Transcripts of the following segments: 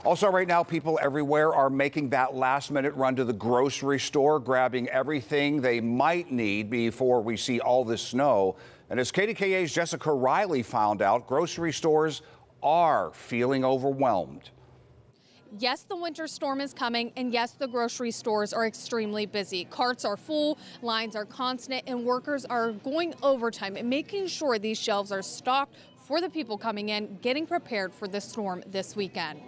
Also, right now, people everywhere are making that last-minute run to the grocery store, grabbing everything they might need before we see all this snow. And as KDKA's Jessica Riley found out, grocery stores are feeling overwhelmed. Yes, the winter storm is coming, and yes, the grocery stores are extremely busy. Carts are full, lines are constant, and workers are going overtime and making sure these shelves are stocked for the people coming in, getting prepared for the storm this weekend.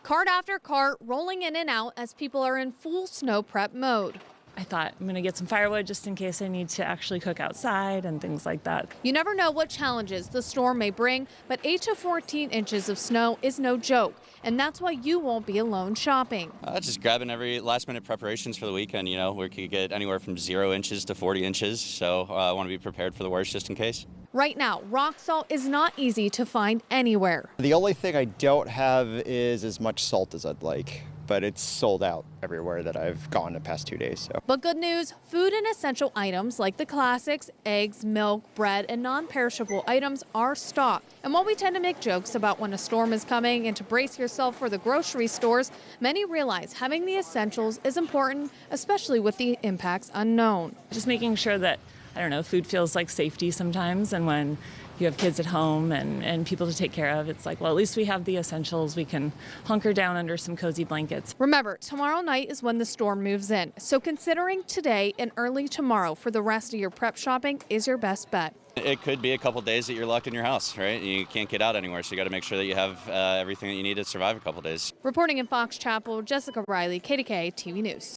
Cart after cart rolling in and out as people are in full snow prep mode. I thought I'm going to get some firewood just in case I need to actually cook outside and things like that. You never know what challenges the storm may bring, but 8 to 14 inches of snow is no joke, and that's why you won't be alone shopping. Just grabbing every last-minute preparations for the weekend. You know, we could get anywhere from 0 inches to 40 inches, so I want to be prepared for the worst just in case. Right now, rock salt is not easy to find anywhere. The only thing I don't have is as much salt as I'd like, but it's sold out everywhere that I've gone the past 2 days. So. But good news, food and essential items like the classics, eggs, milk, bread, and non-perishable items are stocked. And while we tend to make jokes about when a storm is coming and to brace yourself for the grocery stores, many realize having the essentials is important, especially with the impacts unknown. Just making sure that, I don't know, food feels like safety sometimes, and when you have kids at home and people to take care of, it's like, well, at least we have the essentials. We can hunker down under some cozy blankets. Remember, tomorrow night is when the storm moves in, so considering today and early tomorrow for the rest of your prep shopping is your best bet. It could be a couple days that you're locked in your house, right? You can't get out anywhere, so you got to make sure that you have everything that you need to survive a couple days. Reporting in Fox Chapel, Jessica Riley, KDKA-TV News.